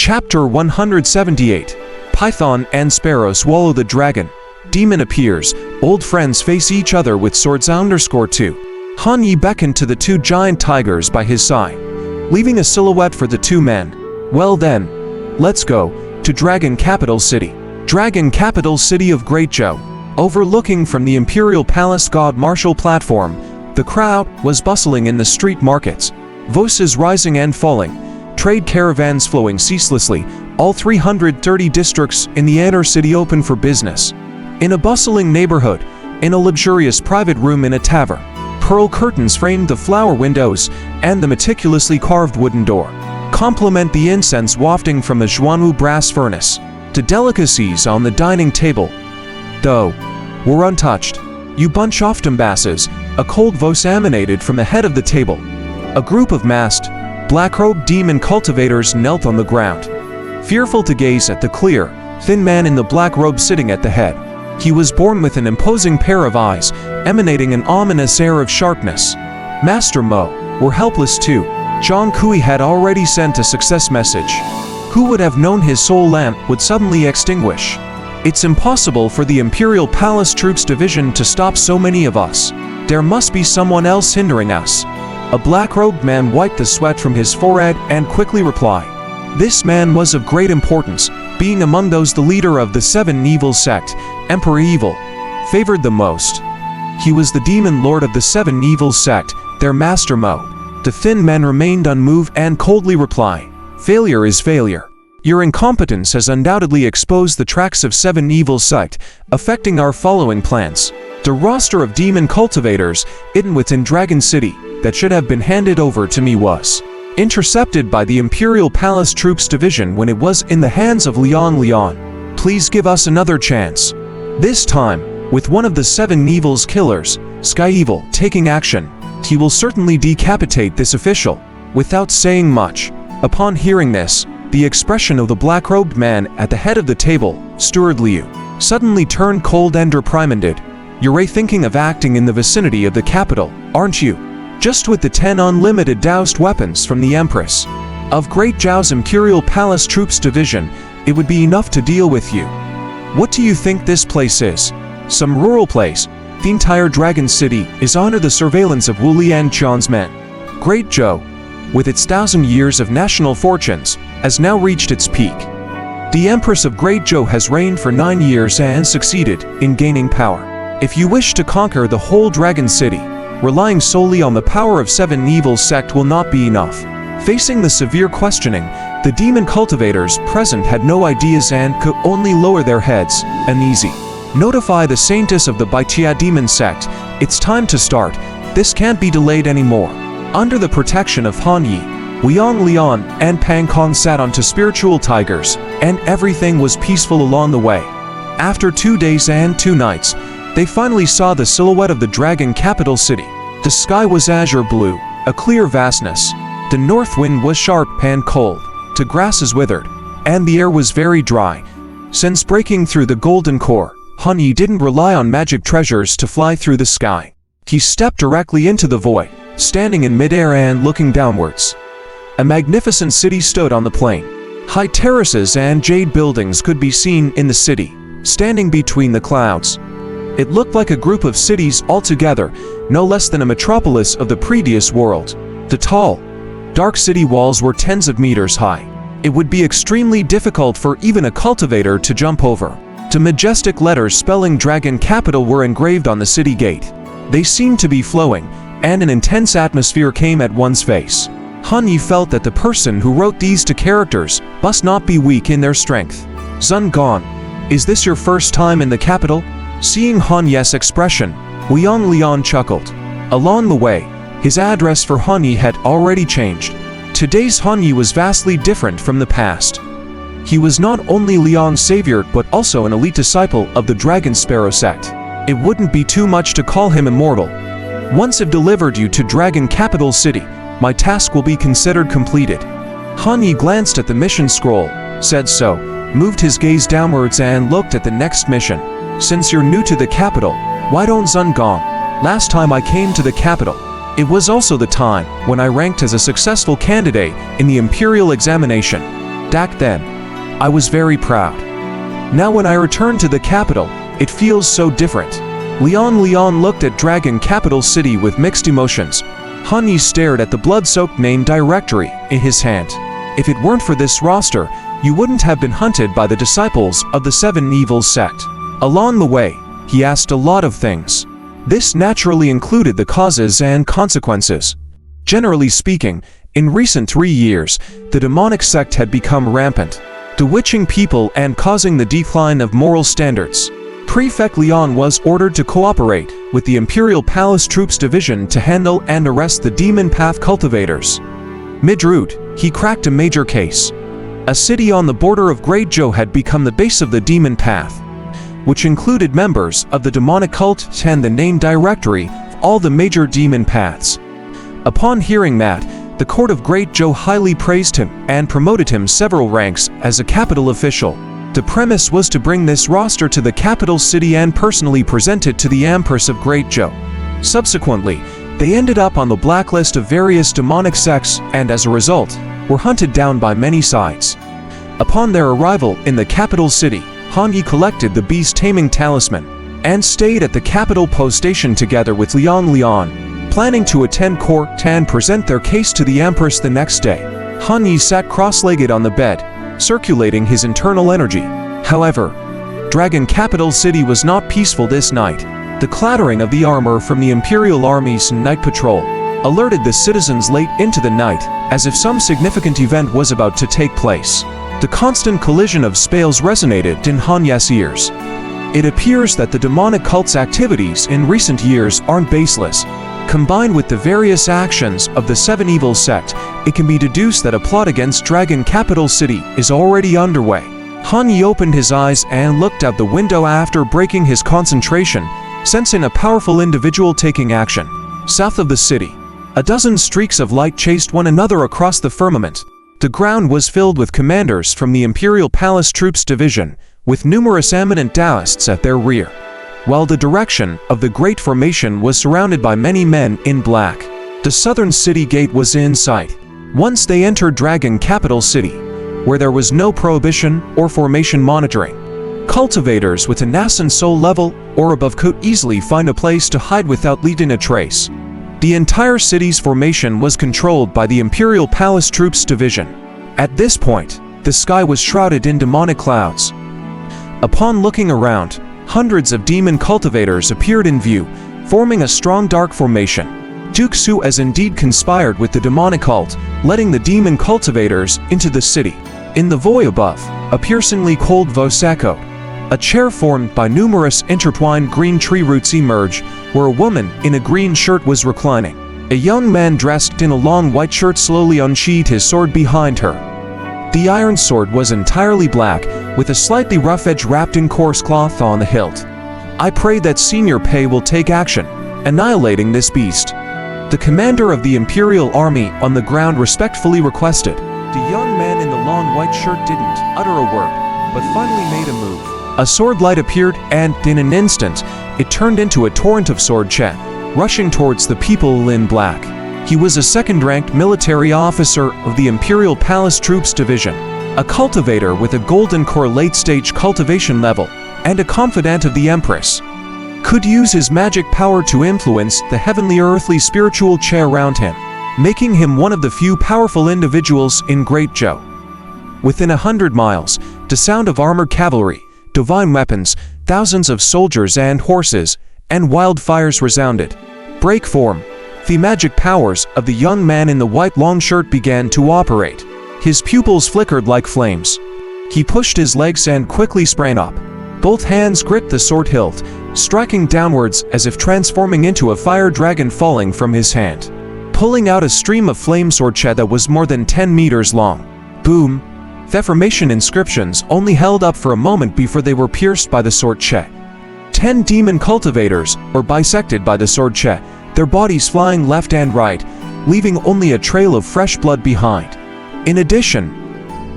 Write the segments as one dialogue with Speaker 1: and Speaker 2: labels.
Speaker 1: Chapter 178. Python and Sparrow swallow the dragon. Demon appears. Old friends face each other with swords. _2. Han Yi beckoned to the two giant tigers by his side, leaving a silhouette for the two men. Well then, let's go to Dragon Capital City. Dragon Capital City of Great Zhou. Overlooking from the Imperial Palace God Marshal platform, the crowd was bustling in the street markets, voices rising and falling, trade caravans flowing ceaselessly, all 330 districts in the inner city open for business. In a bustling neighborhood, in a luxurious private room in a tavern, pearl curtains framed the flower windows, and the meticulously carved wooden door complement the incense wafting from the Zhuanwu brass furnace. To delicacies on the dining table, though, were untouched. You bunch off basses, a cold voice emanated from the head of the table. A group of masked, black-robed demon cultivators knelt on the ground, fearful to gaze at the clear, thin man in the black robe sitting at the head. He was born with an imposing pair of eyes, emanating an ominous air of sharpness. Master Mo were helpless too. Zhang Kui had already sent a success message. Who would have known his soul lamp would suddenly extinguish? It's impossible for the Imperial Palace Troops Division to stop so many of us. There must be someone else hindering us. A black-robed man wiped the sweat from his forehead and quickly replied. This man was of great importance, being among those the leader of the Seven Evil sect, Emperor Evil, favored the most. He was the demon lord of the Seven Evil sect, their master Mo. The thin man remained unmoved and coldly replied, "Failure is failure. Your incompetence has undoubtedly exposed the tracks of Seven Evil sect, affecting our following plans. The roster of demon cultivators hidden within Dragon City that should have been handed over to me was intercepted by the Imperial Palace Troops Division when it was in the hands of Liang. Please give us another chance. This time, with one of the Seven Evil's killers, Sky Evil, taking action, he will certainly decapitate this official." Without saying much, upon hearing this, the expression of the black-robed man at the head of the table, Steward Liu, suddenly turned cold and reprimanded. "You're thinking of acting in the vicinity of the capital, aren't you? Just with the 10 unlimited doused weapons from the Empress of Great Zhou's Imperial Palace Troops Division, it would be enough to deal with you. What do you think this place is? Some rural place? The entire Dragon City is under the surveillance of Wu Lianqian's men. Great Zhou, with its 1,000 years of national fortunes, has now reached its peak. The Empress of Great Zhou has reigned for 9 years and succeeded in gaining power. If you wish to conquer the whole Dragon City, relying solely on the power of Seven Evil sect will not be enough." Facing the severe questioning, the demon cultivators present had no ideas and could only lower their heads, uneasy. "Notify the Saintess of the Baitia demon sect. It's time to start. This can't be delayed anymore." Under the protection of Han Yi, Liang Lian and Pang Kong sat onto spiritual tigers, and everything was peaceful along the way. After 2 days and 2 nights, they finally saw the silhouette of the Dragon Capital City. The sky was azure blue, a clear vastness. The north wind was sharp and cold, the grasses withered, and the air was very dry. Since breaking through the golden core, Han Yi didn't rely on magic treasures to fly through the sky. He stepped directly into the void, standing in midair and looking downwards. A magnificent city stood on the plain. High terraces and jade buildings could be seen in the city, standing between the clouds. It looked like a group of cities altogether, no less than a metropolis of the previous world. The tall, dark city walls were tens of meters high. It would be extremely difficult for even a cultivator to jump over. The majestic letters spelling Dragon Capital were engraved on the city gate. They seemed to be flowing, and an intense atmosphere came at one's face. Han Yi felt that the person who wrote these 2 characters must not be weak in their strength. "Zun Gong, is this your first time in the capital?" Seeing Han Yi's expression, Liang Lian chuckled. Along the way, his address for Han Yi had already changed. Today's Han Yi was vastly different from the past. He was not only Liang's savior but also an elite disciple of the Dragon Sparrow sect. It wouldn't be too much to call him immortal. "Once I've delivered you to Dragon Capital City, my task will be considered completed." Han Yi glanced at the mission scroll, said so, moved his gaze downwards and looked at the next mission. "Since you're new to the capital, why don't Zun Gong? Last time I came to the capital, it was also the time when I ranked as a successful candidate in the imperial examination. Back then, I was very proud. Now when I return to the capital, it feels so different. Leon looked at Dragon Capital City with mixed emotions. Han Yi stared at the blood-soaked name directory in his hand. If it weren't for this roster, you wouldn't have been hunted by the disciples of the Seven Evils sect. Along the way, he asked a lot of things. This naturally included the causes and consequences. Generally speaking, in recent 3 years, the demonic sect had become rampant, bewitching people and causing the decline of moral standards. Prefect Leon was ordered to cooperate with the Imperial Palace Troops Division to handle and arrest the Demon Path cultivators. Mid-route, he cracked a major case. A city on the border of Great Zhou had become the base of the Demon Path, which included members of the demonic cult and the name directory of all the major demon paths. Upon hearing that, the court of Great Zhou highly praised him and promoted him several ranks as a capital official. The premise was to bring this roster to the capital city and personally present it to the Empress of Great Zhou. Subsequently, they ended up on the blacklist of various demonic sects and as a result, were hunted down by many sides. Upon their arrival in the capital city, Han Yi collected the beast taming talisman and stayed at the capital post station together with Leon, planning to attend court and present their case to the Empress the next day. Han Yi sat cross-legged on the bed, circulating his internal energy. However, Dragon Capital City was not peaceful this night. The clattering of the armor from the Imperial Army's night patrol alerted the citizens late into the night, as if some significant event was about to take place. The constant collision of spells resonated in Han Yi's ears. It appears that the demonic cult's activities in recent years aren't baseless. Combined with the various actions of the Seven Evil sect, it can be deduced that a plot against Dragon Capital City is already underway. Han Yi opened his eyes and looked out the window after breaking his concentration, sensing a powerful individual taking action. South of the city, a dozen streaks of light chased one another across the firmament. The ground was filled with commanders from the Imperial Palace Troops Division, with numerous eminent Taoists at their rear, while the direction of the Great Formation was surrounded by many men in black. The southern city gate was in sight. Once they entered Dragon Capital City, where there was no prohibition or formation monitoring, cultivators with a nascent soul level or above could easily find a place to hide without leaving a trace. The entire city's formation was controlled by the Imperial Palace Troops Division. At this point, the sky was shrouded in demonic clouds. Upon looking around, hundreds of demon cultivators appeared in view, forming a strong dark formation. Duke Su has indeed conspired with the demonic cult, letting the demon cultivators into the city. In the void above, a piercingly cold voice echoed. A chair formed by numerous intertwined green tree roots emerged, where a woman in a green shirt was reclining. A young man dressed in a long white shirt slowly unsheathed his sword behind her. The iron sword was entirely black, with a slightly rough edge wrapped in coarse cloth on the hilt. I pray that Senior Pei will take action, annihilating this beast. The commander of the Imperial Army on the ground respectfully requested. The young man in the long white shirt didn't utter a word, but finally made a move. A sword light appeared, and in an instant, it turned into a torrent of sword chat, rushing towards the people in black. He was a second-ranked military officer of the Imperial Palace Troops Division, a cultivator with a golden core late-stage cultivation level, and a confidant of the Empress. Could use his magic power to influence the heavenly earthly spiritual chair around him, making him one of the few powerful individuals in Great Zhou. Within 100 miles, the sound of armored cavalry, divine weapons, thousands of soldiers and horses, and wildfires resounded. Break form. The magic powers of the young man in the white long shirt began to operate. His pupils flickered like flames. He pushed his legs and quickly sprang up. Both hands gripped the sword hilt, striking downwards as if transforming into a fire dragon falling from his hand, pulling out a stream of flame sword chat that was more than 10 meters long. Boom! The formation inscriptions only held up for a moment before they were pierced by the sword chat. 10 demon cultivators were bisected by the sword chat, their bodies flying left and right, leaving only a trail of fresh blood behind. In addition,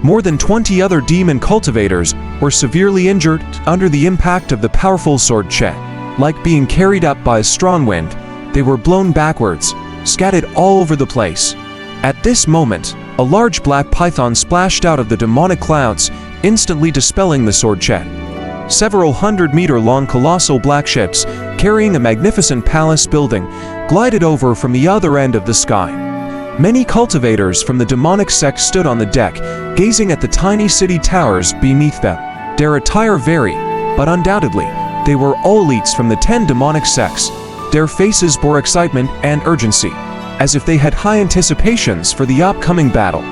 Speaker 1: more than 20 other demon cultivators were severely injured under the impact of the powerful sword chat. Like being carried up by a strong wind, they were blown backwards, scattered all over the place. At this moment, A large black python splashed out of the demonic clouds, instantly dispelling the sword Chet. Several 100-meter-long colossal black ships, carrying a magnificent palace building, glided over from the other end of the sky. Many cultivators from the demonic sect stood on the deck, gazing at the tiny city towers beneath them. Their attire varied, but undoubtedly, they were all elites from the 10 demonic sects. Their faces bore excitement and urgency, as if they had high anticipations for the upcoming battle.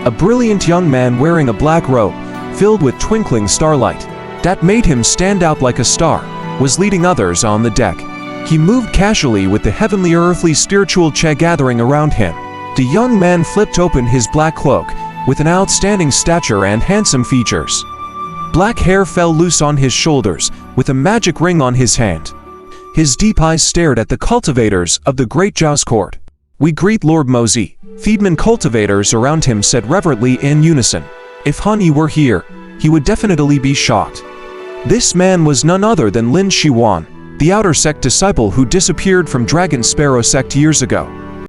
Speaker 1: A brilliant young man wearing a black robe, filled with twinkling starlight, that made him stand out like a star, was leading others on the deck. He moved casually with the heavenly earthly spiritual Che gathering around him. The young man flipped open his black cloak, with an outstanding stature and handsome features. Black hair fell loose on his shoulders, with a magic ring on his hand. His deep eyes stared at the cultivators of the great Zhao's court. "We greet Lord Mozi," Feedman cultivators around him said reverently in unison. If Hanyi were here, he would definitely be shocked. This man was none other than Lin Shiwan, the outer sect disciple who disappeared from Dragon Sparrow sect years ago.